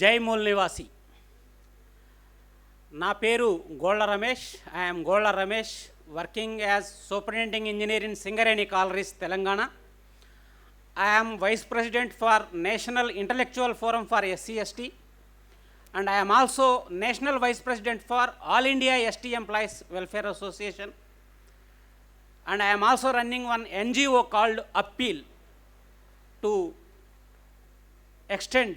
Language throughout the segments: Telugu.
జై మూల్ నివాసి. నా పేరు గోళ Ramesh. I'm Gola Ramesh, working as superintending engineer in Singareni collieries, Telangana. I am Vice President for National Intellectual Forum for SC/ST, and I am also National Vice President for All India ST Employees Welfare Association, and I am also running one NGO called Appeal to extend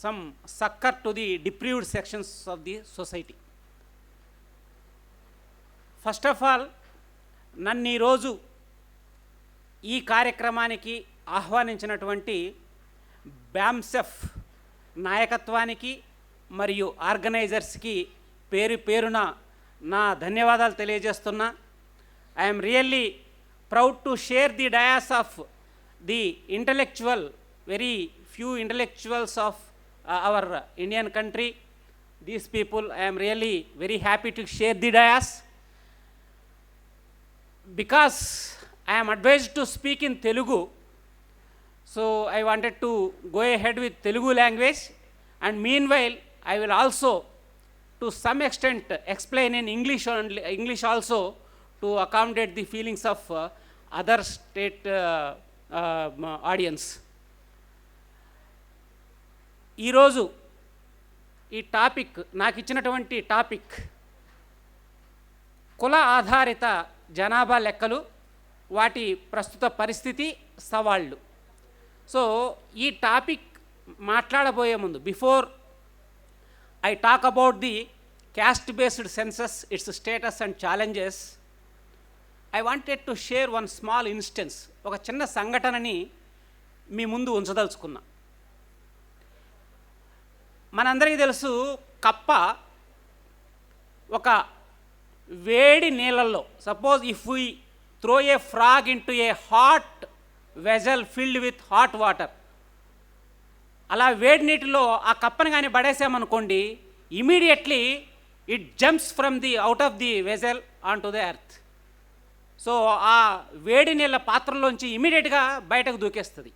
some succor to the deprived sections of the society. First of all, నన్ను ఈరోజు ఈ కార్యక్రమానికి ఆహ్వానించినటువంటి బ్యామ్సెఫ్ నాయకత్వానికి మరియు ఆర్గనైజర్స్కి పేరు పేరున నా ధన్యవాదాలు తెలియజేస్తున్నా. I'm really proud to share the dais of the intellectual, very few intellectuals of our Indian country. These people, I'm really very happy to share the dais because I am advised to speak in Telugu, so I wanted to go ahead with Telugu language, and meanwhile I will also to some extent explain in English also to accommodate the feelings of other state audience. ఈ రోజు ఈ టాపిక్, నాకు ఇచ్చినటువంటి టాపిక్ కుల ఆధారిత జనాభా లెక్కలు, వాటి ప్రస్తుత పరిస్థితి, సవాళ్ళు. సో ఈ టాపిక్ మాట్లాడబోయే ముందు, before I talk about the caste based census, it's status and challenges, I wanted to share one small instance. ఒక చిన్న సంఘటనని మీ ముందు ఉంచదలుచుకున్నా. మనందరికీ తెలుసు, కప్ప ఒక వేడి నీళ్ళల్లో, suppose if we throw a frog into a hot vessel filled with hot water, అలా వేడి నీటిలో ఆ కప్పని కానీ పడేసామనుకోండి, immediately it jumps from the out of the vessel on to the earth. So ఆ వేడి నీళ్ళ పాత్రలోంచి ఇమీడియట్గా బయటకు దూకేస్తుంది.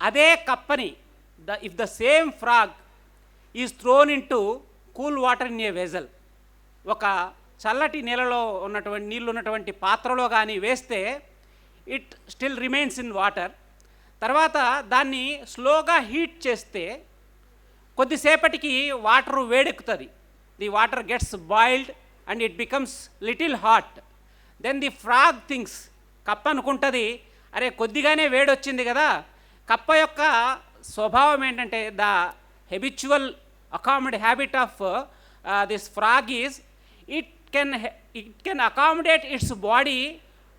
అదే కప్పని if the same frog is thrown into cool water in a vessel, ఒక చల్లటి నీళ్ళు ఉన్నటువంటి పాత్రలో కానీ వేస్తే it still remains in water. తర్వాత దాన్ని స్లోగా హీట్ చేస్తే కొద్దిసేపటికి వాటర్ వేడెక్కుతుంది. The water gets boiled and it becomes little hot. Then the frog things, కప్ప అనుకుంటుంది, అరే కొద్దిగానే వేడొచ్చింది కదా. కప్ప యొక్క స్వభావం ఏంటంటే, the habitual habit of this frog is it can accommodate its body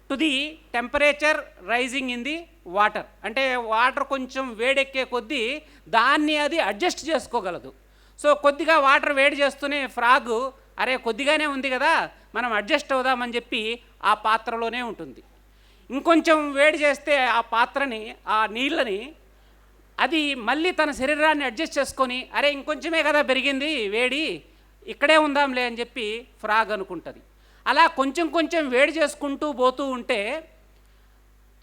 to the temperature rising in the water. అంటే వాటర్ కొంచెం వేడెక్కే కొద్దీ దాన్ని అది అడ్జస్ట్ చేసుకోగలదు. సో కొద్దిగా వాటర్ వేడి చేస్తూనే ఫ్రాగ్, అరే కొద్దిగానే ఉంది కదా, మనం అడ్జస్ట్ అవుదామని చెప్పి ఆ పాత్రలోనే ఉంటుంది. ఇంకొంచెం వేడి చేస్తే ఆ పాత్రని, ఆ నీళ్ళని, అది మళ్ళీ తన శరీరాన్ని అడ్జస్ట్ చేసుకొని, అరే ఇంకొంచెమే కదా పెరిగింది వేడి, ఇక్కడే ఉందాంలే అని చెప్పి ఫ్రాగ్ అనుకుంటుంది. అలా కొంచెం కొంచెం వేడి చేసుకుంటూ పోతూ ఉంటే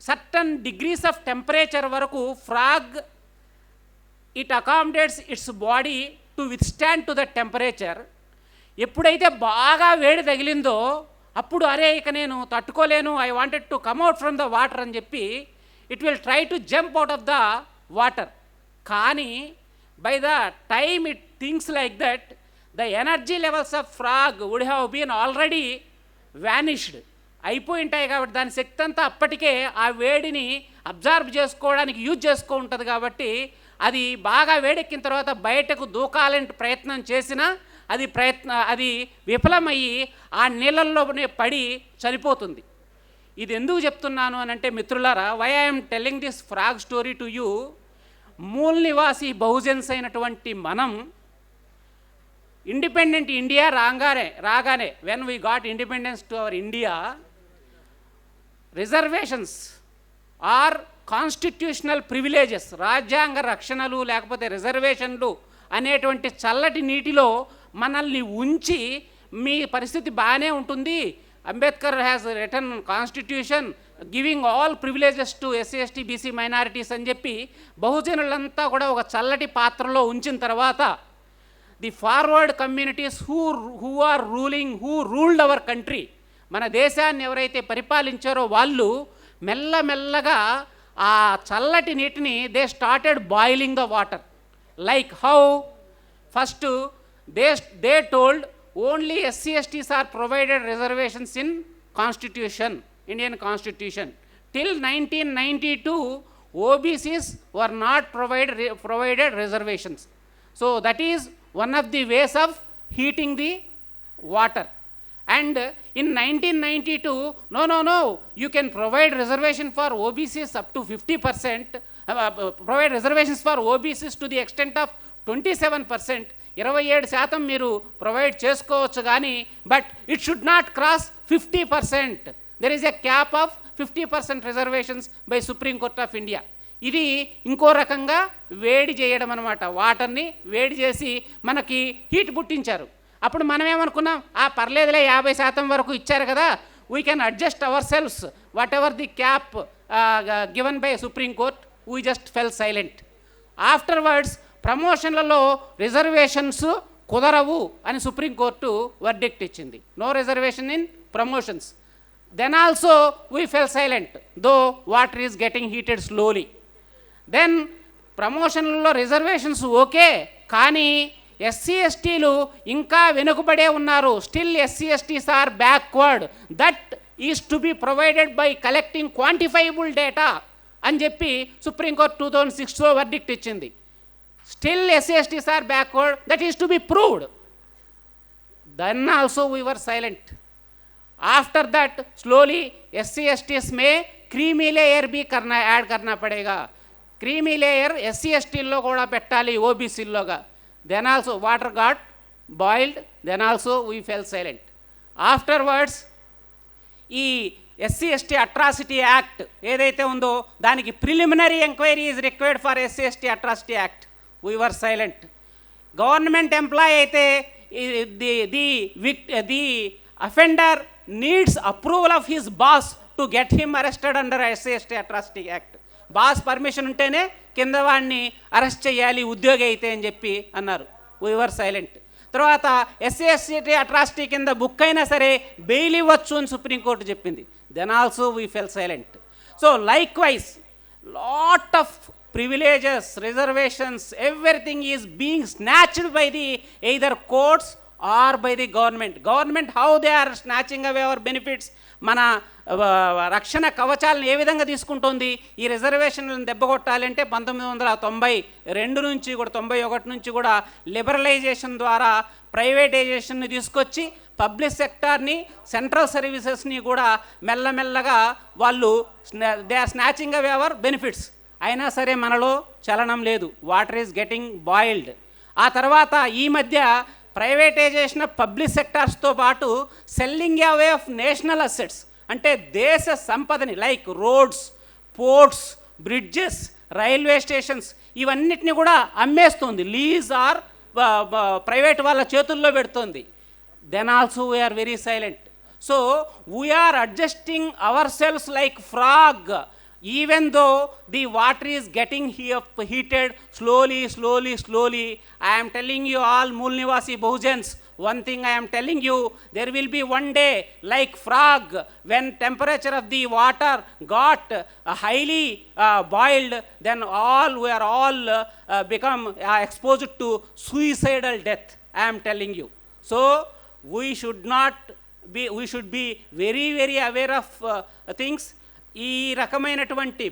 సర్టన్ డిగ్రీస్ ఆఫ్ టెంపరేచర్ వరకు frog it accommodates its body to withstand to the temperature. ఎప్పుడైతే బాగా వేడి తగిలిందో అప్పుడు అరే ఇక నేను తట్టుకోలేను, I wanted to come out from the water అని చెప్పి it will try to jump out of the water. కానీ by the time it thinks like that, the energy levels of frog would have been already vanished, అయిపోయి ఉంటాయి. కాబట్టి దాని శక్తి అంతా అప్పటికే ఆ వేడిని అబ్జర్వ్ చేసుకోవడానికి యూజ్ చేసుకుంటుంది. కాబట్టి అది బాగా వేడెక్కిన తర్వాత బయటకు దూకాలని ప్రయత్నం చేసినా అది విఫలమయ్యి ఆ నీళ్ళల్లోనే పడి చనిపోతుంది. ఇది ఎందుకు చెప్తున్నాను అని అంటే, మిత్రులారా, why I'm telling this frog story to you. మూల్ నివాసి బహుజన్స్ అయినటువంటి మనం ఇండిపెండెంట్ ఇండియా రాగానే when we got independence to our India, reservations or constitutional privileges, రాజ్యాంగ రక్షణలు లేకపోతే రిజర్వేషన్లు అనేటువంటి చల్లటి నీటిలో మనల్ని ఉంచి, మీ పరిస్థితి బాగానే ఉంటుంది, Ambedkar has written constitution, giving all privileges to SC ST BC minorities అని చెప్పి బహుజనులంతా కూడా ఒక చల్లటి పాత్రలో ఉంచిన తర్వాత the forward communities who are ruled our country, మన దేశాన్ని ఎవరైతే పరిపాలించారో వాళ్ళు మెల్లమెల్లగా ఆ చల్లటి నీటిని they started boiling the water. Like how first they told only SC STs are provided reservations in constitution, Indian constitution. Till 1992 OBCs were not provided reservations. So that is one of the ways of heating the water. And in 1992, no, you can provide reservation for OBCs up to 50%, provide reservations for OBCs to the extent of 27%, 27% మీరు ప్రొవైడ్ చేసుకోవచ్చు కానీ but it should not cross 50%. There is a cap of 50% reservations by Supreme court of India. ఇది ఇంకో రకంగా వేడి చేయడం అనమాట, వాటర్ని వేడి చేసి మనకి హీట్ పుట్టించారు. అప్పుడు మనం ఏమనుకున్నాం, పర్లేదులే 50% వరకు ఇచ్చారు కదా, we can adjust ourselves whatever the cap given by Supreme Court. We just fell silent. Afterwards ప్రమోషన్లలో రిజర్వేషన్స్ కుదరవు అని సుప్రీంకోర్టు వర్డిక్ట్ ఇచ్చింది. No reservation in promotions. Then also we fell silent though water is getting heated slowly. Then ప్రమోషన్లలో రిజర్వేషన్స్ ఓకే, కానీ ఎస్సీ ఎస్టీలు ఇంకా వెనుకబడే ఉన్నారు. Still SC STs are backward. That is to be provided by collecting quantifiable data అని చెప్పి సుప్రీంకోర్టు 2006లో వర్డిక్ట్ ఇచ్చింది. Still SCSTs are backward, that is to be proved. Then also we were silent. After that slowly SCSTs में creamy layer भी ऐड करना पड़ेगा. Creamy layer SCST लो కూడా పెట్టాలి OBC లోగా. Then also water got boiled, then also we fell silent. Afterwards ఈ ఎస్సీ ఎస్టీ అట్రాసిటీ యాక్ట్ ఏదైతే ఉందో దానికి preliminary enquiry is required for SC ST atrocity act. We were silent. Government employee అయితే the offender needs approval of his boss to get him arrested under SCST Atrocity Act. Boss permission ఉంటేనే కింద వాడిని అరెస్ట్ చేయాలి ఉద్యోగి అయితే అని చెప్పి అన్నారు. We were silent. తర్వాత SCST అట్రాసిటీ కింద బుక్ అయినా సరే బెయిల్ ఇవ్వచ్చు అని సుప్రీంకోర్టు చెప్పింది. Then also we fell silent. So likewise lot of privileges, reservations, everything is being snatched by the either courts or by the government. Government, how they are snatching away our benefits, మన రక్షణ కవచాలను ఏ విధంగా తీసుకుంటుంది. ఈ రిజర్వేషన్లను దెబ్బకొట్టాలంటే 1992 నుంచి కూడా 91 నుంచి కూడా లిబరలైజేషన్ ద్వారా ప్రైవేటైజేషన్ని తీసుకొచ్చి పబ్లిక్ సెక్టార్ని సెంట్రల్ సర్వీసెస్ని కూడా మెల్లమెల్లగా వాళ్ళు they are snatching away our benefits. అయినా సరే మనలో చలనం లేదు. Water is getting boiled. ఆ తర్వాత ఈ మధ్య ప్రైవేటైజేషన్ ఆఫ్ పబ్లిక్ సెక్టార్స్తో పాటు selling away of national assets, అంటే దేశ సంపదని like roads, ports, bridges, railway stations ఇవన్నిటిని కూడా అమ్మేస్తుంది. లీజ్ ఆర్ ప్రైవేట్ వాళ్ళ చేతుల్లో పెడుతుంది. Then also we are very silent. So we are adjusting our cells like frog. Even though the water is getting heated slowly, I am telling you all Mool Nivasi Bahujans, one thing I am telling you, there will be one day like frog when temperature of the water got highly boiled, then we are all become exposed to suicidal death. I am telling you. So we should be very, very aware of things. ఈ రకమైనటువంటి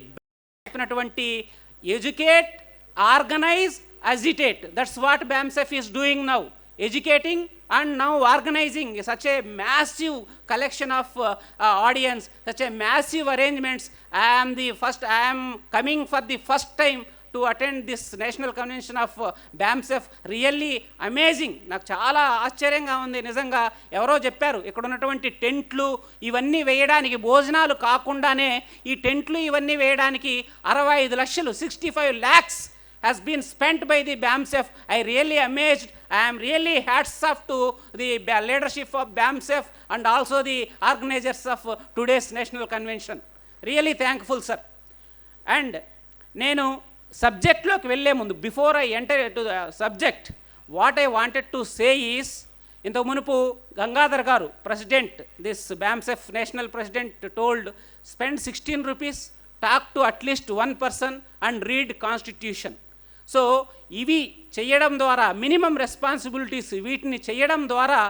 educate, organise, agitate, that's what BAMSEF is doing now. Educating and now organising such a massive collection of audience, such a massive arrangements. I am coming for the first time to attend this national convention of BAMSEF. Really amazing. నాకు చాలా ఆశ్చర్యంగా ఉంది నిజంగా. ఎవరో చెప్పారు ఇక్కడ ఉన్నటువంటి టెంట్లు ఇవన్నీ వేయడానికి, భోజనాలు కాకుండానే ఈ టెంట్లు ఇవన్నీ వేయడానికి 65 లక్షలు 65 lakhs has been spent by the BAMSEF. I really amazed. I am really hats off to the leadership of BAMSEF and also the organizers of today's national convention. Really thankful sir. And నేను సబ్జెక్ట్లోకి వెళ్ళే ముందు, before I enter to the subject, what I wanted to say is, ఇంతకు మునుపు గంగాధర్ గారు president, this BAMCEF national president told, spend 16 rupees, talk to at least 1 person and read constitution. So ఇవి చేయడం ద్వారా, మినిమం రెస్పాన్సిబిలిటీస్, వీటిని చేయడం ద్వారా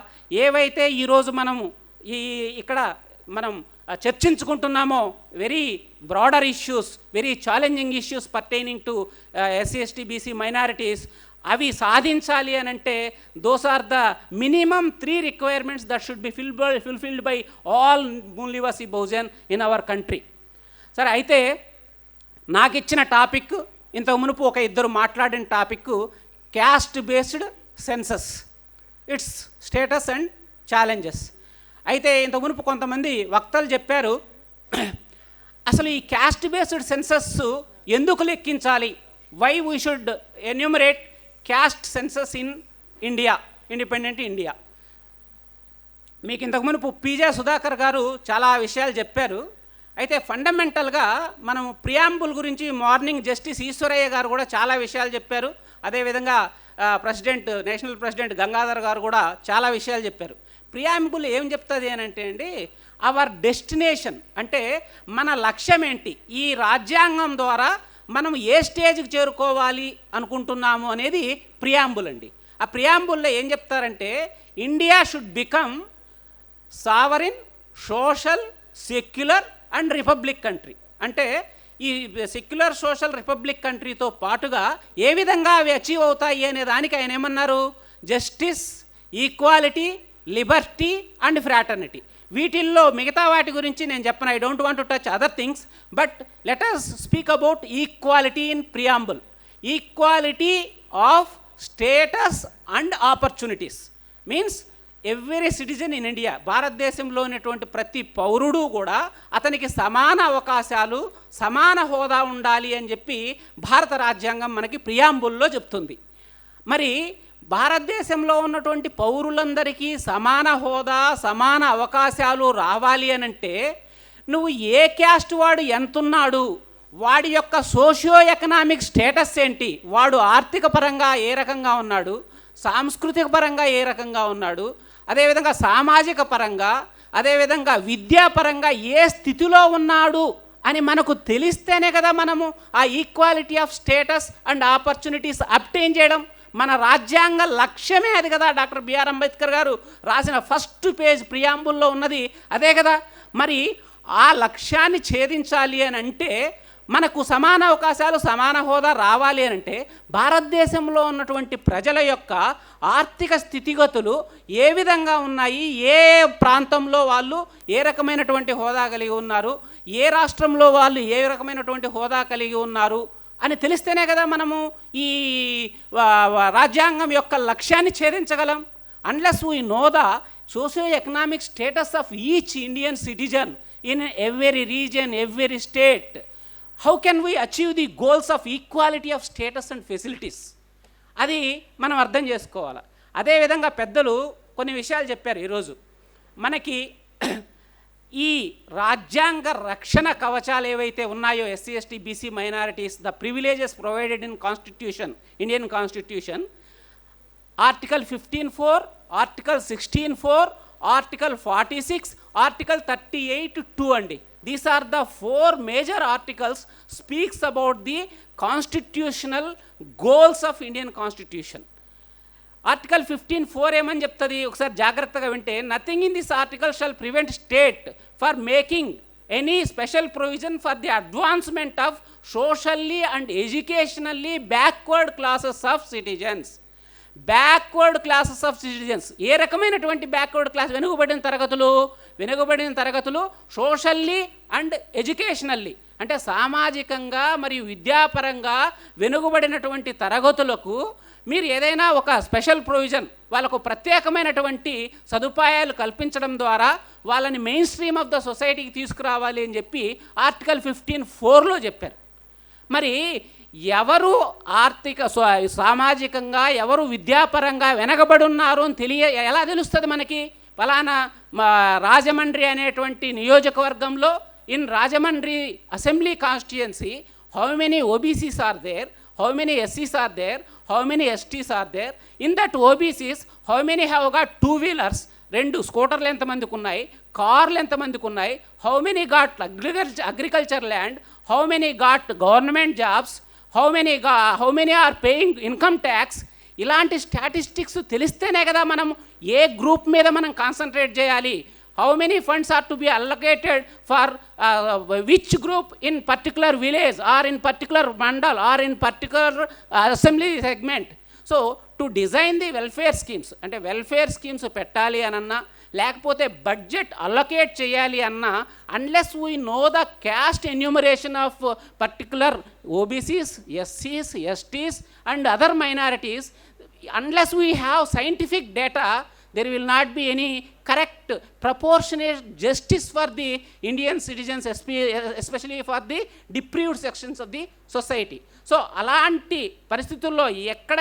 ఏవైతే ఈరోజు మనము ఇక్కడ మనం చర్చించుకుంటున్నామో, very broader issues, very challenging issues pertaining to SC ST BC minorities, అవి సాధించాలి అని అంటే those are the minimum 3 requirements that should be fulfilled by all మూల్నివాసి బహుజన్ ఇన్ అవర్ కంట్రీ. సరే, అయితే నాకు ఇచ్చిన టాపిక్, ఇంతకు మునుపు ఒక ఇద్దరు మాట్లాడిన topic, caste based census, it's status and challenges. అయితే ఇంతకు మునుపు కొంతమంది వక్తలు చెప్పారు, అసలు ఈ క్యాస్ట్ బేస్డ్ సెన్సస్ ఎందుకు లెక్కించాలి, why we should enumerate caste census in India, independent India. మీకు ఇంతకు మునుపు పీజే సుధాకర్ గారు చాలా విషయాలు చెప్పారు. అయితే ఫండమెంటల్గా మనం ప్రియాంబుల్ గురించి మార్నింగ్ జస్టిస్ ఈశ్వరయ్య గారు కూడా చాలా విషయాలు చెప్పారు. అదేవిధంగా నేషనల్ ప్రెసిడెంట్ గంగాధర్ గారు కూడా చాలా విషయాలు చెప్పారు. ప్రియాంబుల్ ఏం చెప్తుంది అని అంటే అండి, అవర్ డెస్టినేషన్, అంటే మన లక్ష్యం ఏంటి, ఈ రాజ్యాంగం ద్వారా మనం ఏ స్టేజ్కి చేరుకోవాలి అనుకుంటున్నాము అనేది ప్రియాంబుల్ అండి. ఆ ప్రియాంబుల్లో ఏం చెప్తారంటే, India should become sovereign, social, secular and republic country. అంటే ఈ సెక్యులర్, సోషల్, రిపబ్లిక్ కంట్రీతో పాటుగా ఏ విధంగా అవి అచీవ్ అవుతాయి అనే దానికి ఆయన ఏమన్నారు, justice, equality, Liberty and fraternity. వీటిల్లో మిగతా వాటి గురించి నేను చెప్పను, I don't want to touch other things, but let us speak about equality in preamble. Equality of status and opportunities means every citizen in India, భారతదేశంలో ఉన్నటువంటి ప్రతి పౌరుడు కూడా అతనికి సమాన అవకాశాలు, సమాన హోదా ఉండాలి అని చెప్పి భారత రాజ్యాంగం మనకి ప్రియాంబుల్లో చెప్తుంది. మరి భారతదేశంలో ఉన్నటువంటి పౌరులందరికీ సమాన హోదా, సమాన అవకాశాలు రావాలి అని అంటే నువ్వు ఏ క్యాస్ట్ వాడు ఎంతున్నాడు, వాడి యొక్క సోషియో ఎకనామిక్ స్టేటస్ ఏంటి, వాడు ఆర్థిక పరంగా ఏ రకంగా ఉన్నాడు, సాంస్కృతిక పరంగా ఏ రకంగా ఉన్నాడు, అదేవిధంగా సామాజిక పరంగా, అదేవిధంగా విద్యాపరంగా ఏ స్థితిలో ఉన్నాడు అని మనకు తెలిస్తేనే కదా మనము ఆ equality of status and opportunities obtain చేయడం. మన రాజ్యాంగ లక్ష్యమే అది కదా. డాక్టర్ బిఆర్ అంబేద్కర్ గారు రాసిన ఫస్ట్ పేజ్ ప్రియాంబుల్లో ఉన్నది అదే కదా. మరి ఆ లక్ష్యాన్ని ఛేదించాలి అని అంటే, మనకు సమాన అవకాశాలు, సమాన హోదా రావాలి అని అంటే, భారతదేశంలో ఉన్నటువంటి ప్రజల యొక్క ఆర్థిక స్థితిగతులు ఏ విధంగా ఉన్నాయి, ఏ ప్రాంతంలో వాళ్ళు ఏ రకమైనటువంటి హోదా కలిగి ఉన్నారు, ఏ రాష్ట్రంలో వాళ్ళు ఏ రకమైనటువంటి హోదా కలిగి ఉన్నారు అని తెలిస్తేనే కదా మనము ఈ రాజ్యాంగం యొక్క లక్ష్యాన్ని ఛేదించగలం. Unless we know the socio economic status of each Indian citizen in every region, every state, how can we achieve the goals of equality of status and facilities? అది మనం అర్థం చేసుకోవాలి. అదేవిధంగా పెద్దలు కొన్ని విషయాలు చెప్పారు. ఈరోజు మనకి ఈ రాజ్యాంగ రక్షణ కవచాలు ఏవైతే ఉన్నాయో, SC ST BC minorities, the privileges provided in constitution, Indian constitution, article 15(4), article 16(4), article 46, article 38(2) అండి. These are the 4 major articles speaks about the constitutional goals of Indian Constitution. Article 15(4) ఏమని చెప్తుంది ఒకసారి జాగ్రత్తగా వింటే, nothing in this article shall prevent state for making any special provision for the advancement of socially and educationally backward classes of citizens. Backward classes of citizens ఏ రకమైనటువంటి బ్యాక్వర్డ్ క్లాస్? వెనుకబడిన తరగతులు సోషల్లీ అండ్ ఎడ్యుకేషనల్లీ, అంటే సామాజికంగా మరియు విద్యాపరంగా వెనుకబడినటువంటి తరగతులకు మీరు ఏదైనా ఒక స్పెషల్ ప్రొవిజన్, వాళ్ళకు ప్రత్యేకమైనటువంటి సదుపాయాలు కల్పించడం ద్వారా వాళ్ళని మెయిన్ స్ట్రీమ్ ఆఫ్ ద సొసైటీకి తీసుకురావాలి అని చెప్పి ఆర్టికల్ 15(4)లో చెప్పారు. మరి ఎవరు సామాజికంగా, ఎవరు విద్యాపరంగా వెనకబడి ఉన్నారు అని ఎలా తెలుస్తుంది మనకి? ఫలానా రాజమండ్రి అనేటువంటి నియోజకవర్గంలో in Rajamandri Assembly constituency, how many OBCs are there, how many SCs are there, how many STs are there? In that OBCs, how many have got two-wheelers? రెండు స్కూటర్లు ఎంతమందికి ఉన్నాయి, కార్లు ఎంతమందికి ఉన్నాయి, how many got agriculture land, how many got government jobs, how many are paying income tax. ఇలాంటి స్టాటిస్టిక్స్ తెలిస్తేనే కదా మనం ఏ గ్రూప్ మీద మనం కాన్సన్ట్రేట్ చేయాలి. How many funds are to be allocated for which group in particular village or in particular mandal or in particular assembly segment. So to design the welfare schemes, అంటే వెల్ఫేర్ స్కీమ్స్ పెట్టాలి అనన్నా లేకపోతే బడ్జెట్ అలొకేట్ చేయాలి అన్నా, unless we know the caste enumeration of particular OBCs, ఎస్సీస్, STs and other minorities, unless we have scientific data, there will not be any correct proportionate justice for the Indian citizens, especially for the deprived sections of the society. So అలాంటి పరిస్థితుల్లో ఎక్కడ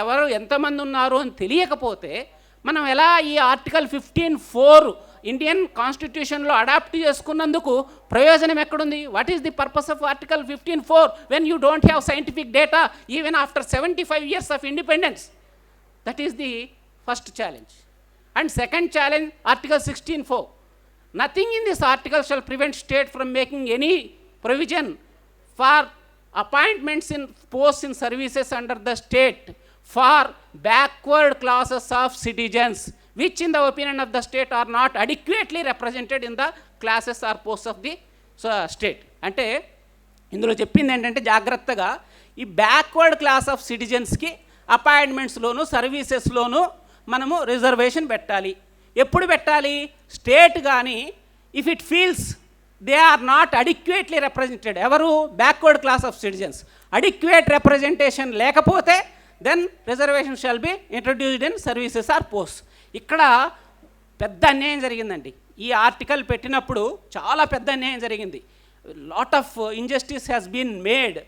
ఎవరు ఎంతమంది ఉన్నారు అని తెలియకపోతే మనం ఎలా ఈ ఆర్టికల్ 15(4) ఇండియన్ కాన్స్టిట్యూషన్లో అడాప్ట్ చేసుకున్నందుకు ప్రయోజనం ఎక్కడుంది? What is the purpose of article 15(4) when you don't have scientific data even after 75 years of independence? That is the first challenge. And second challenge, Article 16(4). Nothing in this article shall prevent state from making any provision for appointments in posts in services under the state for backward classes of citizens, which in the opinion of the state are not adequately represented in the classes or posts of the state. అంటే ఇందులో చెప్పింది ఏంటంటే జాగ్రత్తగా ఈ బ్యాక్వర్డ్ క్లాస్ ఆఫ్ సిటిజన్స్కి అపాయింట్మెంట్స్లోను సర్వీసెస్లోను మనము రిజర్వేషన్ పెట్టాలి. ఎప్పుడు పెట్టాలి? స్టేట్ కానీ if it feels they are not adequately represented, ఎవరు? Backward class of citizens. Adequate representation లేకపోతే then reservation shall be introduced in services or post. ఇక్కడ పెద్ద అన్యాయం జరిగిందండి. ఈ ఆర్టికల్ పెట్టినప్పుడు చాలా పెద్ద అన్యాయం జరిగింది. Lot of injustice has been made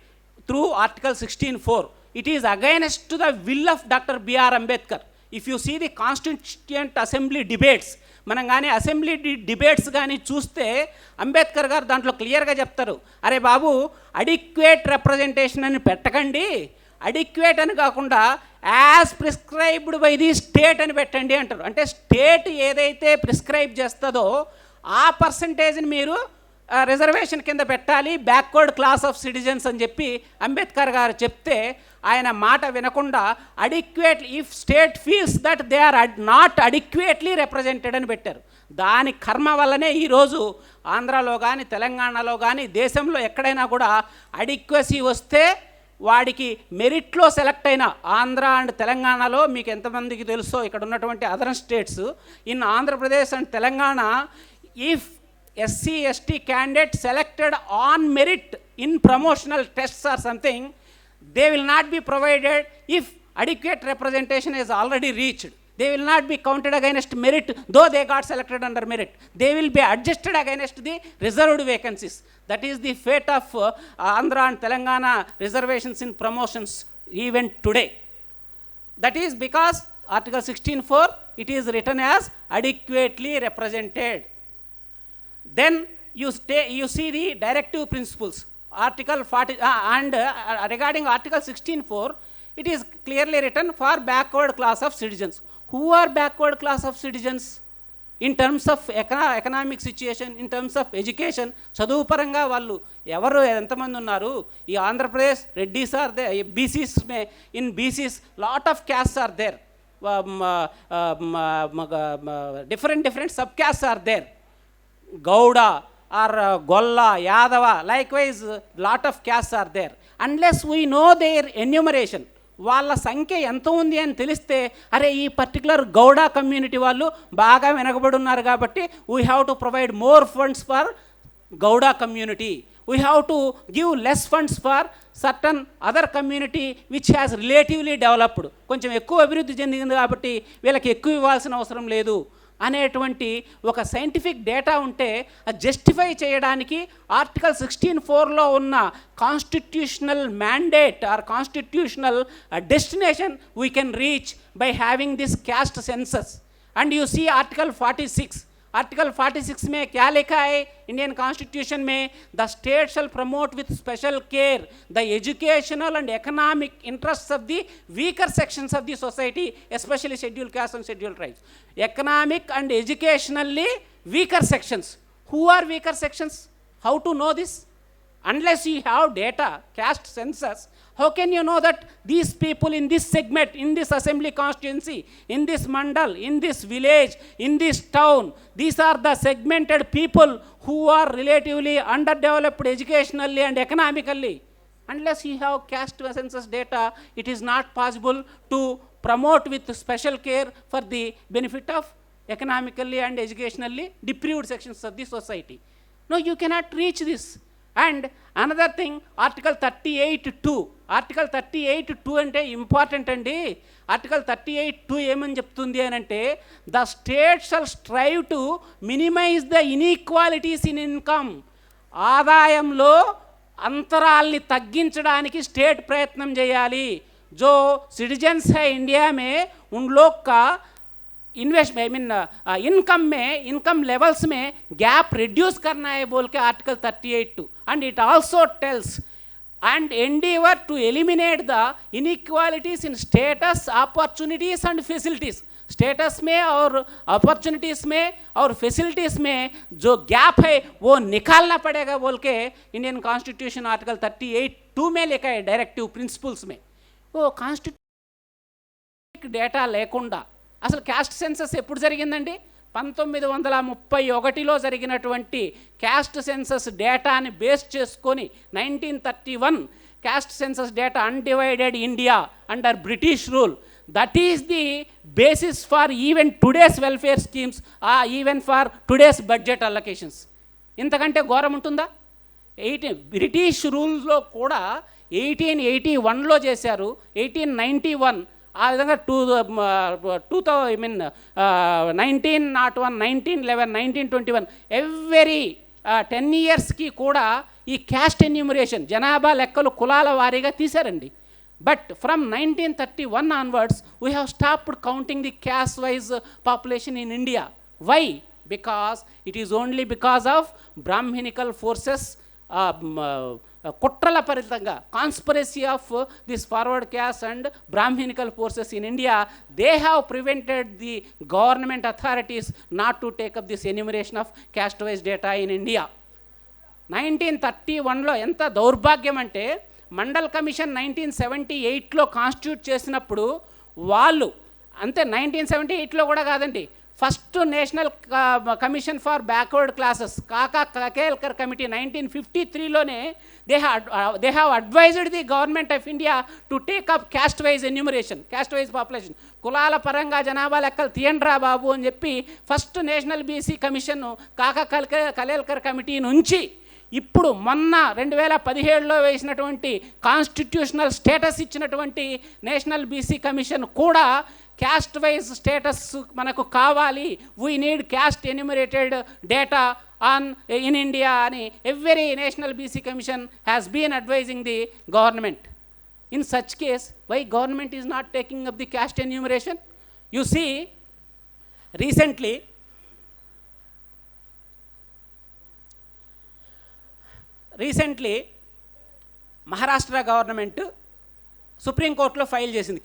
through article 16(4). It is against to the will of Dr. B.R. Ambedkar. If you see the Constituent Assembly debates, మనం కానీ అసెంబ్లీ డిబేట్స్ కానీ చూస్తే అంబేద్కర్ గారు దాంట్లో క్లియర్గా చెప్తారు, అరే బాబు అడిక్వేట్ రిప్రజెంటేషన్ అని పెట్టకండి, అడిక్వేట్ అని కాకుండా as prescribed by the state అని పెట్టండి అంటారు. అంటే స్టేట్ ఏదైతే ప్రిస్క్రైబ్ చేస్తుందో ఆ పర్సంటేజ్ని మీరు రిజర్వేషన్ కింద పెట్టాలి, బ్యాక్వర్డ్ క్లాస్ ఆఫ్ సిటిజన్స్ అని చెప్పి అంబేద్కర్ గారు చెప్తే ఆయన మాట వినకుండా adequate if state feels that they are not adequately represented అని పెట్టారు. దాని కర్మ వల్లనే ఈరోజు ఆంధ్రాలో కానీ తెలంగాణలో కానీ దేశంలో ఎక్కడైనా కూడా అడిక్వసీ వస్తే వాడికి మెరిట్లో సెలెక్ట్ అయిన ఆంధ్ర అండ్ తెలంగాణలో మీకు ఎంతమందికి తెలుసో ఇక్కడ ఉన్నటువంటి other states, in Andhra Pradesh and Telangana, if SC ST candidate selected on merit in promotional tests or something, they will not be provided if adequate representation is already reached. They will not be counted against merit though they got selected under merit. They will be adjusted against the reserved vacancies. That is the fate of Andhra and Telangana reservations in promotions even today. That is because Article 16(4) it is written as adequately represented. Then you see the directive principles, Article 40 and regarding Article 16(4), it is clearly written for backward class of citizens. Who are backward class of citizens? In terms of economic situation, in terms of education, చదువు పరంగా వాళ్ళు ఎవరు ఎంతమంది ఉన్నారు? ఈ Andhra Pradesh Reddys are they, BCs may, in BCs lot of castes are there, different subcastes are there. Gowda or Gola, Yadava, likewise lot of castes are there. Unless we know their enumeration, వాళ్ళ సంఖ్య ఎంత ఉంది అని తెలిస్తే, అరే ఈ పర్టికులర్ గౌడ కమ్యూనిటీ వాళ్ళు బాగా వెనకబడి ఉన్నారు కాబట్టి we have to provide more funds for Gowda community, we have to give less funds for certain other community which has relatively developed, కొంచెం ఎక్కువ అభివృద్ధి చెందింది కాబట్టి వీళ్ళకి ఎక్కువ ఇవ్వాల్సిన అవసరం లేదు అనేటువంటి ఒక సైంటిఫిక్ డేటా ఉంటే అది జస్టిఫై చేయడానికి ఆర్టికల్ 16(4)లో ఉన్న constitutional mandate or constitutional destination we can reach by having this caste census. And you see article 46. Article 46 में क्या लिखा है इंडियन कॉन्स्टिट्यूशन में? The state shall promote with special care the educational and economic interests of the weaker sections of the society, especially scheduled castes and scheduled tribes. Economic and educationally weaker sections. Who are weaker sections? How to know this? Unless you have data, caste census, how can you know that these people in this segment, in this assembly constituency, in this mandal, in this village, in this town, these are the segmented people who are relatively underdeveloped educationally and economically? Unless you have caste census data, it is not possible to promote with special care for the benefit of economically and educationally deprived sections of the society. No, you cannot reach this. And another thing, article 38(2). article 38(2) అంటే ఇంపార్టెంట్ అండి. ఆర్టికల్ 38(2) ఏమని చెప్తుంది అని అంటే, the state shall strive to minimise the inequalities in income. ఆదాయంలో అంతరాల్ని తగ్గించడానికి స్టేట్ ప్రయత్నం చేయాలి. जो सिटीजन्स है इंडिया में उन लोग का इनकम लेवल्स में गैप रिड्यूस करना है बोल के article 38(2). and it also tells and endeavor to eliminate the inequalities in status, opportunities and facilities. Status में और अपॉर्चुनिटीज़ में और फैसिलिटीज़ में जो गैप है वो निकालना पड़ेगा बोल के इंडियन कॉन्स्टिट्यूशन आर्टिकल 38(2) में लिखा है डायरेक्टिव प्रिंसिपल्स में. वो కాన్స్టిట్యూషన్ డేటా లేకుండా అసలు క్యాస్ట్ సెన్సస్ ఎప్పుడు జరిగిందండి? 1931లో జరిగినటువంటి క్యాస్ట్ సెన్సస్ డేటాని బేస్ చేసుకొని 1931 caste census data undivided India under British rule. That is the basis for even today's welfare schemes, even for today's budget allocations. ఇంతకంటే ఘోరం ఉంటుందా? బ్రిటిష్ రూల్స్లో కూడా 1881లో చేశారు, 1891 ఆ విధంగా 1901, 1911, 1921 ఎవ్రీ 10 ఇయర్స్కి కూడా ఈ క్యాస్ట్ ఎన్యూమరేషన్ జనాభా లెక్కలు కులాల వారీగా తీశారండి. But from 1931 onwards we have stopped counting the caste wise population in India. Why? Because it is only because of Brahminical forces, కుట్రల ఫలితంగా conspiracy of this forward caste and Brahminical forces in India, they have prevented the government authorities not to take up this enumeration of caste wise data in India. 1931లో ఎంత దౌర్భాగ్యం అంటే, మండల్ కమిషన్ 1978లో కాన్స్టిట్యూట్ చేసినప్పుడు వాళ్ళు అంతే, 1978లో కూడా కాదండి, first national commission for backward classes Kalelkar committee 1953లోనే they have advised the government of India to take up caste wise enumeration, caste wise population. కులాల పరంగా జనాభా లెక్కలు తీయండ్రా బాబు అని చెప్పి first national BC commission Kalelkar committee నుంచి ఇప్పుడు మొన్న 2017లో వేసినటువంటి కాన్స్టిట్యూషనల్ స్టేటస్ ఇచ్చినటువంటి నేషనల్ బీసీ కమిషన్ కూడా క్యాస్ట్ వైజ్ స్టేటస్ మనకు కావాలి, we need caste enumerated data on in India అని every national BC commission has been advising the government. In such case why government is not taking up the caste enumeration? You see recently Maharashtra government సుప్రీంకోర్టులో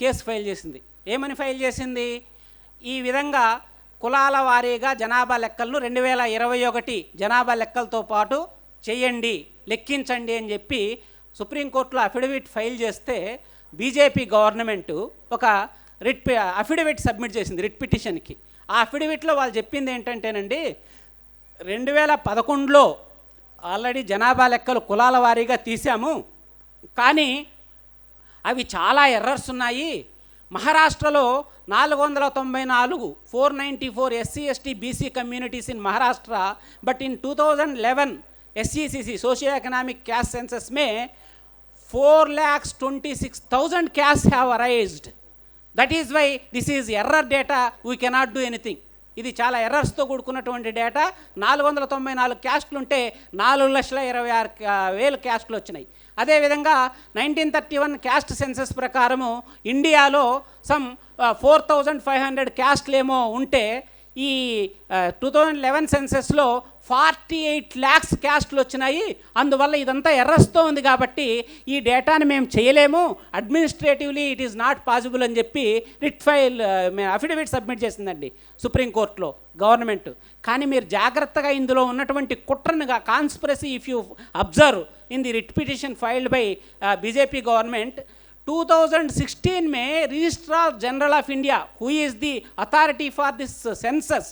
కేసు ఫైల్ చేసింది. ఏమని ఫైల్ చేసింది? ఈ విధంగా కులాల వారీగా జనాభా లెక్కలను 2021 జనాభా లెక్కలతో పాటు చేయండి, లెక్కించండి అని చెప్పి సుప్రీంకోర్టులో అఫిడవిట్ ఫైల్ చేస్తే బీజేపీ గవర్నమెంటు ఒక అఫిడవిట్ సబ్మిట్ చేసింది రిట్ పిటిషన్కి. ఆ అఫిడవిట్లో వాళ్ళు చెప్పింది ఏంటంటేనండి, 2011లో ఆల్రెడీ జనాభా లెక్కలు కులాల వారీగా తీసాము, కానీ అవి చాలా ఎర్రర్స్ ఉన్నాయి. మహారాష్ట్రలో 494 SC ST BC communities in Maharashtra, but in 2011 SECC socio economic caste census మే 4,26,000 casts have arisen. That is why this is error data, we cannot do anything. ఇది చాలా ఎర్రర్స్తో కూడుకున్నటువంటి డేటా. 494 క్యాస్ట్లు ఉంటే 4,26,000 క్యాస్ట్లు వచ్చినాయి. అదేవిధంగా 1931 క్యాస్ట్ సెన్సస్ ప్రకారము ఇండియాలో సమ్ 4,500 క్యాస్ట్లు ఏమో ఉంటే ఈ 2011 సెన్సెస్లో 48 lakhs క్యాస్ట్లు వచ్చినాయి, అందువల్ల ఇదంతా ఎర్రస్తో ఉంది కాబట్టి ఈ డేటాని మేము చేయలేము, administratively it is not possible అని చెప్పి రిట్ ఫైల్ అఫిడవిట్ సబ్మిట్ చేసిందండి సుప్రీంకోర్టులో గవర్నమెంట్. కానీ మీరు జాగ్రత్తగా ఇందులో ఉన్నటువంటి కుట్రనుగా conspiracy if you observe in the writ petition filed by BJP government, 2016 में registrar general of India who is the authority for this census,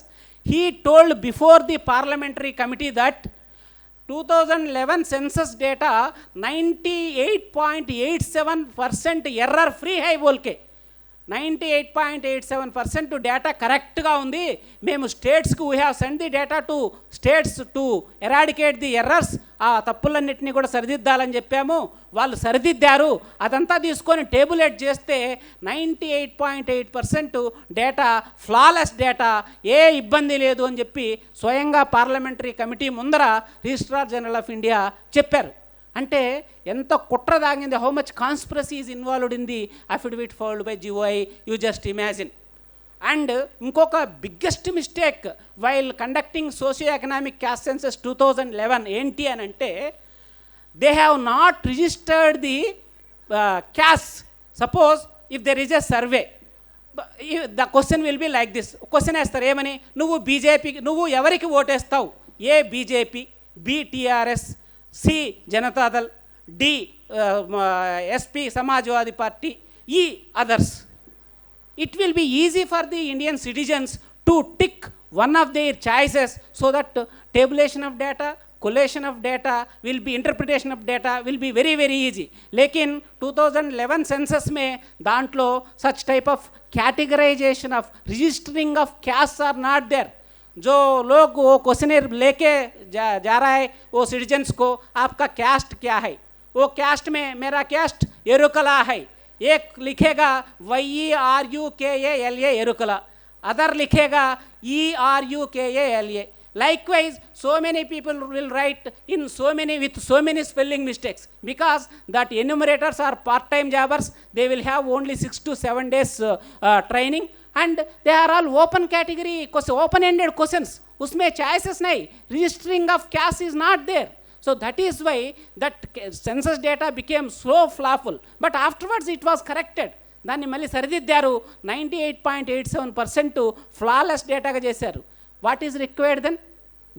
he told before the parliamentary committee that 2011 census data 98.87% error free है बोल के 98.87% డేటా కరెక్ట్గా ఉంది, మేము స్టేట్స్కి we have send the data to states to eradicate the errors, ఆ తప్పులన్నింటినీ కూడా సరిదిద్దాలని చెప్పాము, వాళ్ళు సరిదిద్దారు, అదంతా తీసుకొని టేబులేట్ చేస్తే 98.8% డేటా ఫ్లాలెస్ డేటా, ఏ ఇబ్బంది లేదు అని చెప్పి స్వయంగా పార్లమెంటరీ కమిటీ ముందర రిజిస్ట్రార్ జనరల్ ఆఫ్ ఇండియా చెప్పారు. అంటే ఎంత కుట్ర దాగింది, how much conspiracy is involved in the affidavit filed by GOI, you just imagine. And ఇంకొక biggest mistake while conducting socio economic caste census 2011 ఏంటి అని అంటే, they have not registered the caste. Suppose if there is a survey, the question will be like this, question వేస్తారు ఏమని, నువ్వు బీజేపీకి, నువ్వు ఎవరికి ఓటేస్తావు, ఏ BJP, B TRS, C Janata Dal, D SP Samajwadi party, E others. It will be easy for the Indian citizens to tick one of their choices so that tabulation of data, collation of data will be, interpretation of data will be very very easy. लेकिन 2011 सेंसस में दांట్లో such type of categorization of registering of castes are not there. जो लोग वो क्वेश्चनर लेके जा रहा है वो सिटीजन्स को, आपका कैस्ट क्या है, वो कैस्ट में मेरा कैस्ट एरुकला है, एक लिखेगा YERUKALA एरुकला, अदर लिखेगा ERUKALA. Likewise, so many people will write in so many with so many spelling mistakes because that enumerators are part-time jobbers. They will have only 6 to 7 days training and they are all open category, open-ended questions. उसमें choices नहीं, registering of caste is not there. So that is why that census data became so flawful. But afterwards it was corrected. దాన్ని మళ్ళీ సరిదిద్దారు, 98.87% ఫ్లాలెస్ డేటాగా చేశారు. What is required then?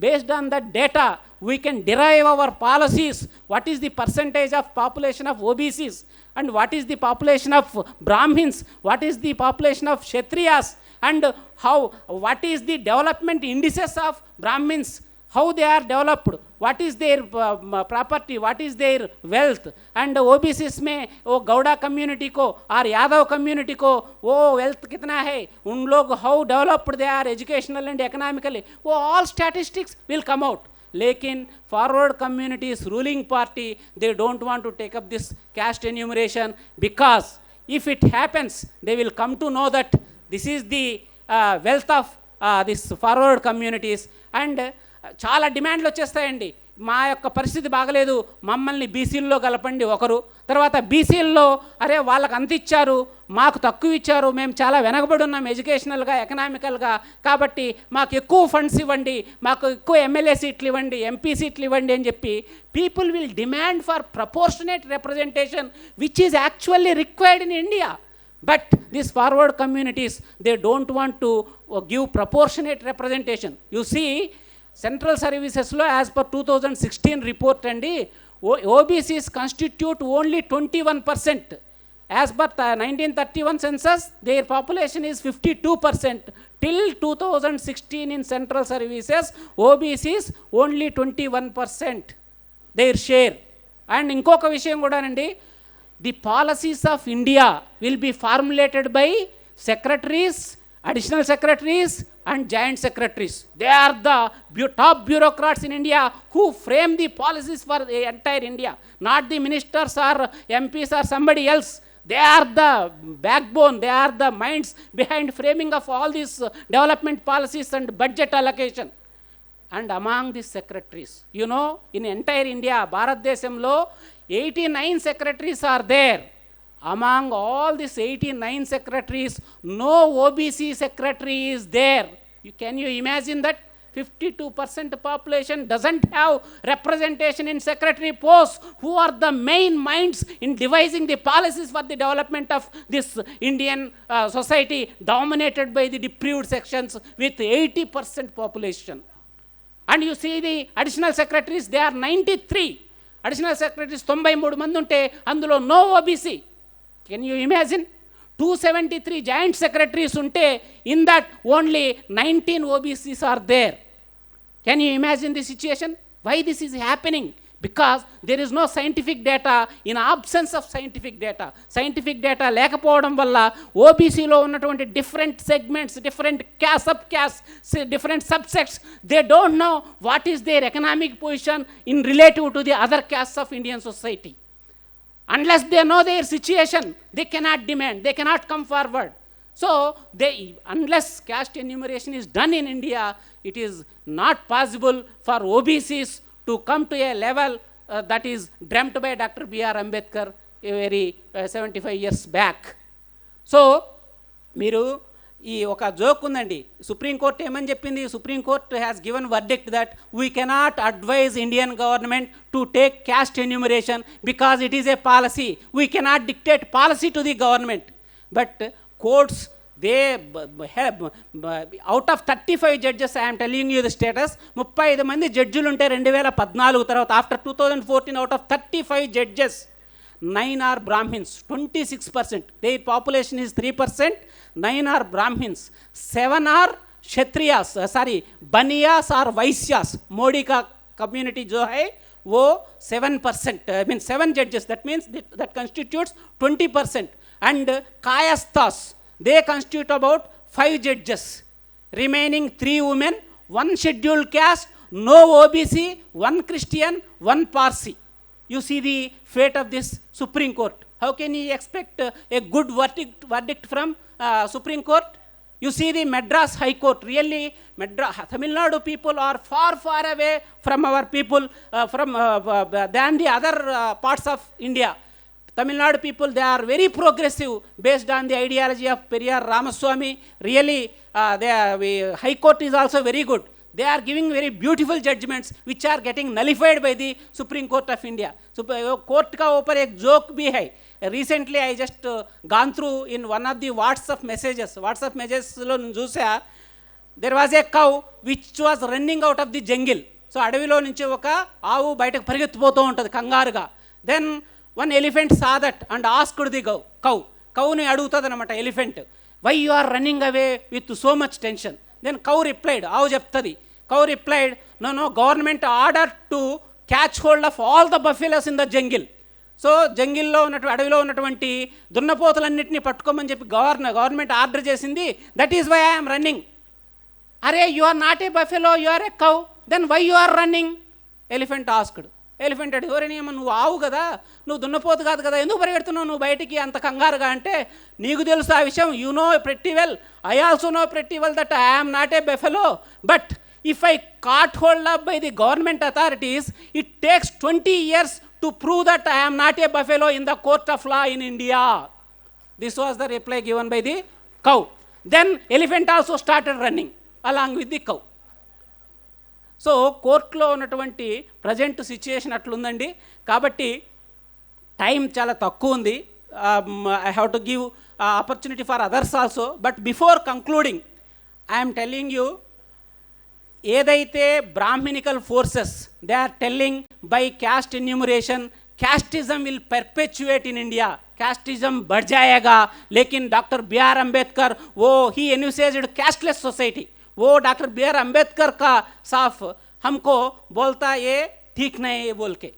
Based on that data, we can derive our policies. What is the percentage of population of OBCs? And what is the population of Brahmins? What is the population of Kshatriyas? And what is the development indices of Brahmins? How they are developed? What is their property? What is their wealth? And OBCs में वो गौड़ा कम्युनिटी को और यादव कम्युनिटी को वो wealth कितना है, उन लोग how developed they are educational and economically, वो all statistics will come out. लेकिन forward communities ruling party, they don't want to take up this caste enumeration because if it happens, they will come to know that this is the wealth of this forward communities. And చాలా డిమాండ్లు వచ్చేస్తాయండి, మా యొక్క పరిస్థితి బాగలేదు, మమ్మల్ని బీసీల్లో కలపండి ఒకరు, తర్వాత బీసీల్లో అరే వాళ్ళకి అంత ఇచ్చారు మాకు తక్కువ ఇచ్చారు, మేము చాలా వెనకబడి ఉన్నాం ఎడ్యుకేషనల్గా ఎకనామికల్గా, కాబట్టి మాకు ఎక్కువ ఫండ్స్ ఇవ్వండి, మాకు ఎక్కువ ఎమ్మెల్యే సీట్లు ఇవ్వండి, ఎంపీ సీట్లు ఇవ్వండి అని చెప్పి people will demand for proportionate representation which is actually required in India. But these forward communities, they don't want to give proportionate representation. You see, central సర్వీసెస్లో యాజ్ పర్ 2016 రిపోర్ట్ అండి, OBCs constitute only 21%. As per 1931 census there population is 52%. Till 2016 in central services OBCs only 21% their share. And ఇంకొక విషయం కూడానండి, the policies of India will be formulated by secretaries, additional secretaries and joint secretaries. They are the top bureaucrats in India who frame the policies for the entire India, not the ministers or MPs or somebody else. They are the backbone, they are the minds behind framing of all these development policies and budget allocation. And among these secretaries, you know, in entire India, Bharat Desamlo 89 secretaries are there. Among all these 89 secretaries, no OBC secretary is there. Can you imagine that? 52% population doesn't have representation in secretary posts, who are the main minds in devising the policies for the development of this Indian society dominated by the deprived sections with 80% population. And you see the additional secretaries, they are 93. Additional secretaries 93 మంది ఉంటే అందులో no OBC. Can you imagine? 273 joint secretaries unte, in that only 19 OBCs are there. Can you imagine the situation? Why this is happening? Because there is no scientific data. In absence of scientific data, scientific data లేకపోవడం వల్ల ఓబీసీలో ఉన్నటువంటి different segments, different sub-castes, different subsects, they don't know what is their economic position in relative to the other castes of Indian society. Unless they know their situation, they cannot demand, they cannot come forward. So, unless caste enumeration is done in India, it is not possible for OBCs to come to a level that is dreamt by Dr. B.R. Ambedkar a very 75 years back. So, మీరు ఈ ఒక జోక్ ఉందండి. సుప్రీంకోర్టు ఏమని చెప్పింది? Supreme Court has given verdict that we cannot advise Indian government to take caste enumeration because it is a policy. We cannot dictate policy to the government. But courts, they out of 35 judges, I'm telling you the status, 35 మంది జడ్జిలు ఉంటే 2014 తర్వాత, after 2014, out of 35 judges 9 are Brahmins, 26%. Their population is 3%. 9 are Brahmins. 7 are Kshatriyas, Baniyas or Vaisyas. Modi ka community jo hai, wo 7%. I mean 7 judges. That means that constitutes 20%. And Kayasthas, they constitute about 5 judges. Remaining 3 women, 1 scheduled caste, no OBC, 1 Christian, 1 Parsi. You see the fate of this Supreme Court. How can you expect a good verdict from Supreme Court? You see the Madras High Court. Really, Tamil Nadu people are far, far away from our people, than the other parts of India. Tamil Nadu people, they are very progressive based on the ideology of Periyar Ramaswamy. Really, the High Court is also very good. They are giving very beautiful judgments which are getting nullified by the Supreme Court of India. So, court ka upar ek joke bhi hai. Recently, I just gone through in one of the WhatsApp messages lo chusa, there was a cow which was running out of the jungle. So, adavilo nunchi oka aavu bayataku parigettipotu untadi kangaruga. Then one elephant saw that and asked the cow ni adugutadi anamata elephant, why you are running away with so much tension? Then cow replied, no, government ordered to catch hold of all the buffaloes in the jungle. So, జంగిల్లో అడవిలో ఉన్నటువంటి దున్నపోతులన్నింటినీ పట్టుకోమని చెప్పి గవర్నమెంట్ ఆర్డర్ చేసింది. That is why I'm running. అరే, you are not a buffalo, you are a cow, then why you are running? Elephant asked. Elephant అడిగి, ఎవరైనా నువ్వు ఆవు కదా, నువ్వు దున్నపోతు కాదు కదా, ఎందుకు పరిగెడుతున్నావు నువ్వు బయటికి అంత కంగారుగా? అంటే, నీకు తెలుసు ఆ విషయం, you know pretty well, I also know pretty well that I am not a buffalo, but if I caught hold of by the government authorities, it takes 20 years to prove that I am not a buffalo in the court of law in India. This was the reply given by the cow. Then elephant also started running along with the cow. So కోర్టులో ఉన్నటువంటి ప్రజెంట్ సిచ్యుయేషన్ అట్లుందండి. కాబట్టి టైం చాలా తక్కువ ఉంది. I have to give opportunity for others also. But before concluding, I'm telling you, ఏదైతే Brahminical forces they are telling by caste enumeration casteism will perpetuate in India, casteism बढ़ जाएगा, लेकिन डॉक्टर बी आर अम्बेडकर वो ही एन्यूसेज्ड कैस्टलेस सोसाइटी, वो डॉक्टर बी आर अम्बेडकर का साफ हमको बोलता ये ठीक नहीं है बोल के.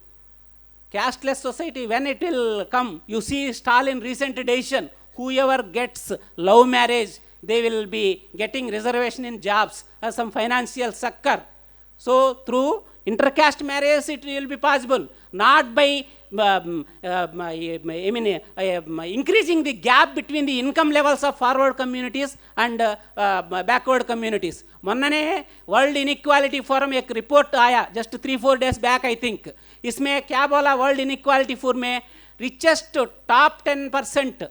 Casteless society, when it will come, you see Stalin recent decision, whoever gets love marriage, they will be getting reservation in jobs as some financial succor. So through intercaste marriage it will be possible, not by increasing the gap between the income levels of forward communities and backward communities. మొన్ననే वर्ल्ड इनइक्वालिटी फोरम एक रिपोर्ट आया just 3-4 days back I think. इसमें क्या बोला वर्ल्ड इनइक्वालिटी फोरम में, रिचेस्ट टॉप 10%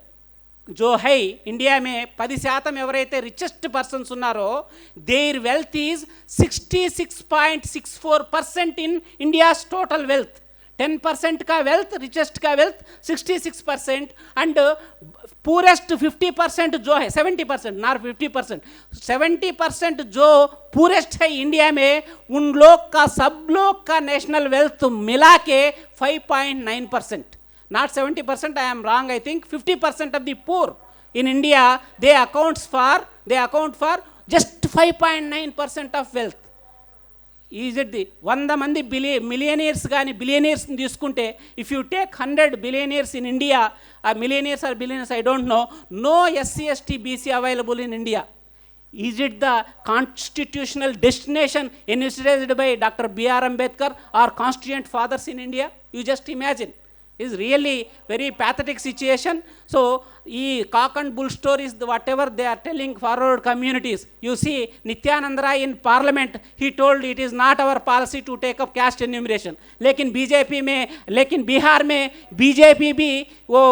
जो है इंडिया में 10% ఎవరైతే రిచెస్ట్ పర్సన్స్ ఉన్నారో there wealth is 66.64% in India's total wealth. 10% का वेल्थ, रिचेस्ट का वेल्थ 66%, एंड पूरेस्ट 50% जो है 70%, नॉट 50%, 70% जो पूरेस्ट है इंडिया में, उन लोग का सब लोग का नेशनल वेल्थ मिला के 5.9%, not 70%, I am wrong, I think 50% of the poor in India, they account for just 5.9% of wealth. Is it the 100 మంది మిలియనీర్స్ కానీ బిలియనీర్స్ని తీసుకుంటే, if you take 100 billionaires in India, millionaires or billionaires I don't know, no SC ST BC available in India. Is it the constitutional destination envisaged by doctor BR Ambedkar or constituent fathers in India? You just imagine. is really very pathetic situation. So cock and bull stories, whatever they are telling forward communities. You see Nityanand Rai in parliament, he told it is not our policy to take up caste enumeration. लेकिन बीजेपी में, लेकिन बिहार में बीजेपी भी वो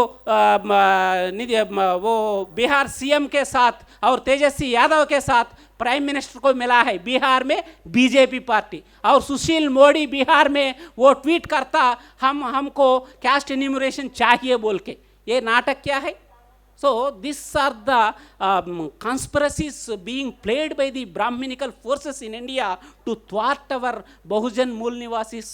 बिहार सीएम के साथ और तेजस्वी यादव के साथ प्राइम मिनिस्टर को मिला है बिहार में बीजेपी पार्टी. और सुशील मोदी बिहार में वो ट्वीट करता हमको कैस्ट एन्यूमरेशन चाहिए बोल के. ये नाटक क्या है? So these are the conspiracies being played by the Brahminical forces in India to thwart our Bahujan Mool Nivasis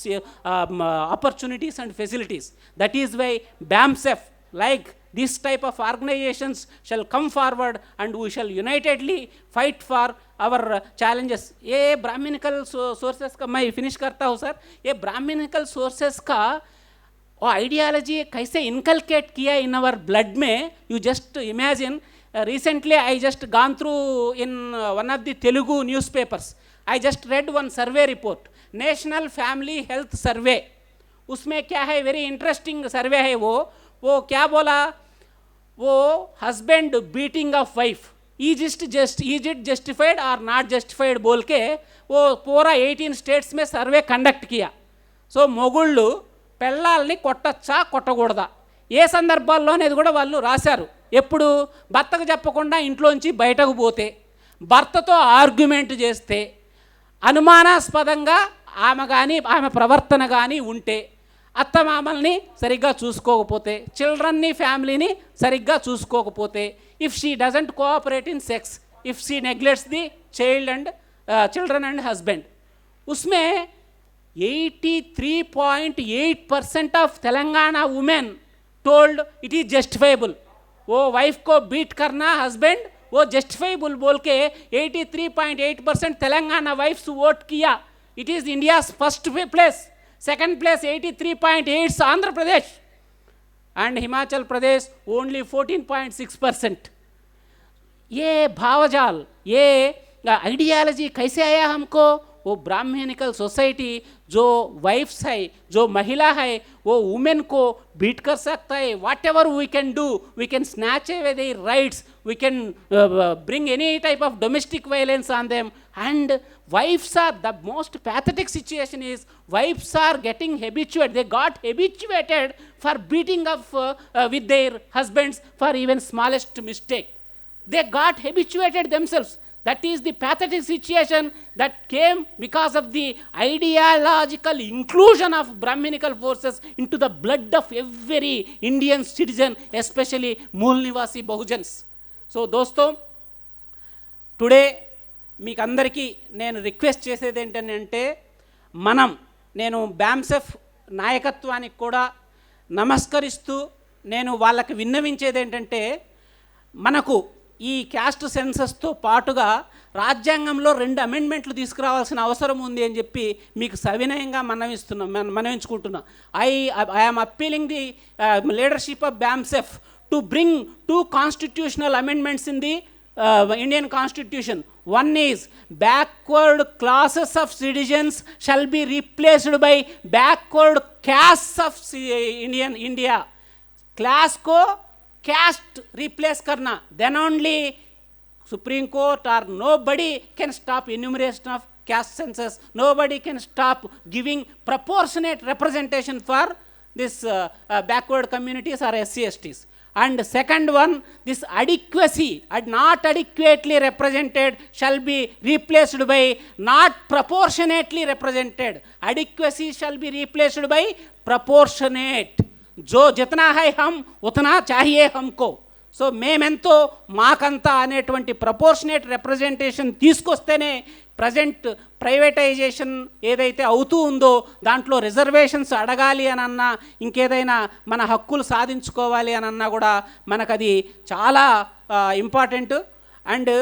opportunities and facilities. That is why BAMSEF, like this type of organizations, shall come forward and we shall unitedly fight for our challenges. ये ब्राह्मणिकल सोर्सेस का मैं फिनिश करता हूँ सर. ये ब्राह्मणिकल सोर्सेस का और आइडियालॉजी कैसे इनकलकेट किया इन आवर ब्लड में, you just imagine. Recently I just gone through in one of the Telugu news papers, I just red one survey report, national family health survey. उसमें क्या है, वेरी इंटरेस्टिंग सर्वे है. वो क्या बोला, वो husband beating of wife, is it justified और नॉट जस्टिफाइड बोल के वो पूरा 18 स्टेट्स में सर्वे कंडक्ट किया. సో మొగుళ్ళు పెళ్ళాలని కొట్టచ్చా కొట్టకూడదా, ఏ సందర్భాల్లో అనేది కూడా వాళ్ళు రాశారు. ఎప్పుడు భర్తకు చెప్పకుండా ఇంట్లోంచి బయటకు పోతే, భర్తతో ఆర్గ్యుమెంట్ చేస్తే, అనుమానాస్పదంగా ఆమె కానీ ఆమె ప్రవర్తన కానీ ఉంటే, అత్తమామల్ని సరిగ్గా చూసుకోకపోతే, చిల్డ్రన్ని ఫ్యామిలీని సరిగ్గా చూసుకోకపోతే, if she doesn't cooperate in sex, if she neglects the child and children and husband, उसमें 83.8% of Telangana women told it is justifiable. वो वाइफ को बीट करना हस्बैंड वो जस्टिफाइबल बोल के 83.8% तेलंगाना वाइफ्स वोट किया. It is India's first place. Second place 83.8 Andhra Pradesh and Himachal Pradesh only 14.6%. ये भावजाल, ये आइडियालॉजी कैसे आया हमको? वो ब्राह्मणिकल सोसाइटी जो वाइफ्स है, जो महिला है, वो वुमेन को बीट कर सकता है. Whatever we can do, we can snatch away their rights, we can bring any type of domestic violence on them. And wives are the most pathetic situation is wives are getting habituated, they got habituated for beating up with their husbands for even smallest mistake. They got habituated themselves. That is the pathetic situation that came because of the ideological inclusion of Brahminical forces into the blood of every Indian citizen, especially Mool Nivasi Bahujans. So दोस्तों, today మీకు అందరికీ నేను రిక్వెస్ట్ చేసేది ఏంటంటే, నేను బ్యామ్సెఫ్ నాయకత్వానికి కూడా నమస్కరిస్తూ నేను వాళ్ళకి విన్నవించేది ఏంటంటే, మనకు ఈ క్యాస్ట్ సెన్సస్తో పాటుగా రాజ్యాంగంలో 2 అమెండ్మెంట్లు తీసుకురావాల్సిన అవసరం ఉంది అని చెప్పి మీకు సవినయంగా మనవించుకుంటున్నా. I am appealing the leadership of BAMCEF to bring 2 constitutional amendments in the Indian Constitution. One is backward classes of citizens shall be replaced by backward castes of India. Class को caste replace करना, then only Supreme Court or nobody can stop enumeration of caste census. Nobody can stop giving proportionate representation for this backward communities or SC/STs. And second one, this adequacy, not adequately represented shall be replaced by not proportionately represented. Adequacy shall be replaced by proportionate. जो जितना है हम उतना चाहिए हमको. సో మేమెంతో మాకంతా అనేటువంటి ప్రపోర్షనేట్ రిప్రజెంటేషన్ తీసుకొస్తేనే ప్రజెంట్ ప్రైవేటైజేషన్ ఏదైతే అవుతూ ఉందో దాంట్లో రిజర్వేషన్స్ అడగాలి అని అన్నా, ఇంకేదైనా మన హక్కులు సాధించుకోవాలి అని అన్నా కూడా మనకు అది చాలా ఇంపార్టెంట్. అండ్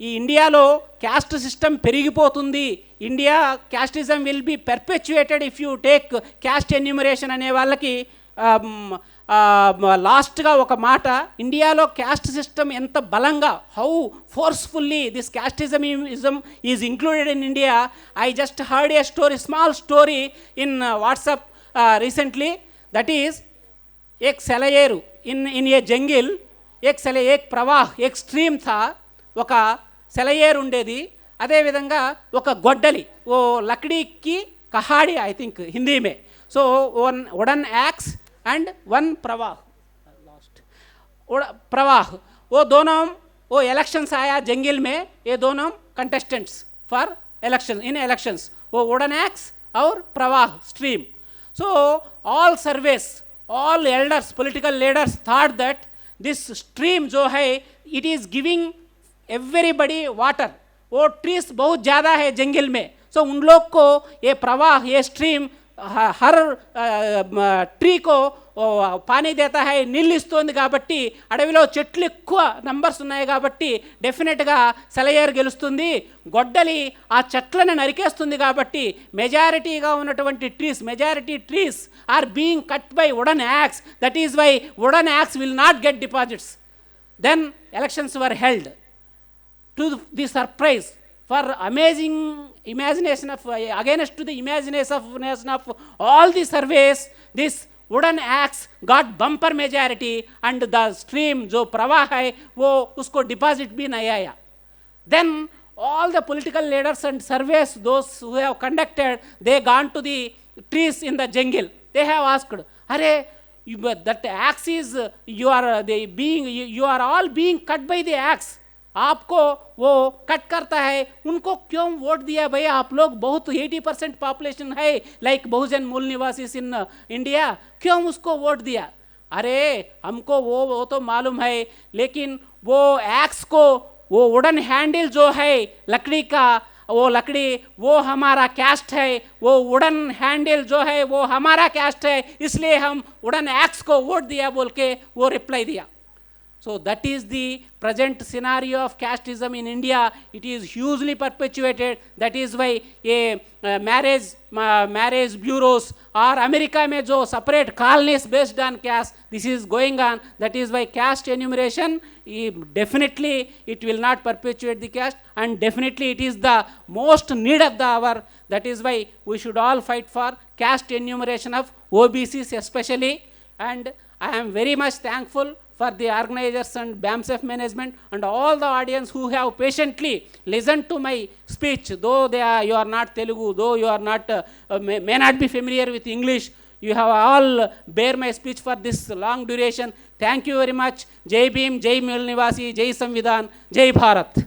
ఈ ఇండియాలో క్యాస్ట్ సిస్టమ్ పెరిగిపోతుంది, India casteism will be perpetuated if you take caste enumeration అనే వాళ్ళకి లాస్ట్గా ఒక మాట, ఇండియాలో క్యాస్ట్ సిస్టమ్ ఎంత బలంగా, how forcefully this casteism is included in India. I just heard a story, small story in WhatsApp recently, that is एक सेलयेरू इन ये जंगिल एक प्रवाह एक स्ट्रीम था, ఒక సెలయేరు ఉండేది. అదేవిధంగా ఒక గొడ్డలి, ఓ లకడీ కి కహాడి ఐ థింక్ హిందీ మే. So one wooden axe and one प्रवाह, प्रवाह, वो दोनों वो इलेक्शंस आया जंगिल में, ये दोनों contestants for election in elections, वो वुडन एक्स और प्रवाह stream. So all surveys, all elders, political leaders thought that this stream जो है it is giving everybody water. वो ट्रीज बहुत ज़्यादा है जंगल में, सो उन लोग को ये प्रवाह ये स्ट्रीम हर ट्री को పానీ దేతా హై, నీళ్ళు ఇస్తుంది కాబట్టి, అడవిలో చెట్లు ఎక్కువ నంబర్స్ ఉన్నాయి కాబట్టి డెఫినెట్గా సెలయేరు గెలుస్తుంది. గొడ్డలి ఆ చెట్లను నరికేస్తుంది కాబట్టి మెజారిటీగా ఉన్నటువంటి majority trees are being cut by wooden axe. That is why wooden axe will not get deposits. Then elections were held. To the surprise for amazing imagination of against to the imagination of all the surveys, this wooden axe got bumper majority and the stream जो प्रवाह है वो उसको deposit भी नहीं आया. Then all the political leaders and surveys those who have conducted, they gone to the trees in the jungle. They have asked, अरे that axe is you are all being cut by the axe. आपको वो कट करता है, उनको क्यों वोट दिया भाई आप लोग? बहुत 80% पॉपुलेशन है लाइक बहुजन मूल निवासी इन इंडिया, क्यों उसको वोट दिया? अरे हमको वो तो मालूम है, लेकिन वो एक्स को वो वुडन हैंडल जो है लकड़ी का, वो लकड़ी वो हमारा कैस्ट है, वो वुडन हैंडल जो है वो हमारा कैस्ट है, इसलिए हम वुडन एक्स को वोट दिया बोल के वो रिप्लाई दिया. So that is the present scenario of casteism in India. It is hugely perpetuated. That is why a marriage bureaus or America में जो separate colonies based on caste, this is going on. That is why caste enumeration definitely it will not perpetuate the caste, and definitely it is the most need of the hour. That is why we should all fight for caste enumeration of OBCs especially. And I am very much thankful for the organizers and BAMSF management and all the audience who have patiently listened to my speech. Though you are not Telugu, though you are not may not be familiar with English, you have all bear my speech for this long duration. Thank you very much. Jai Bhim, Jai Mool Nivasi, Jai Samvidhan, Jai Bharat.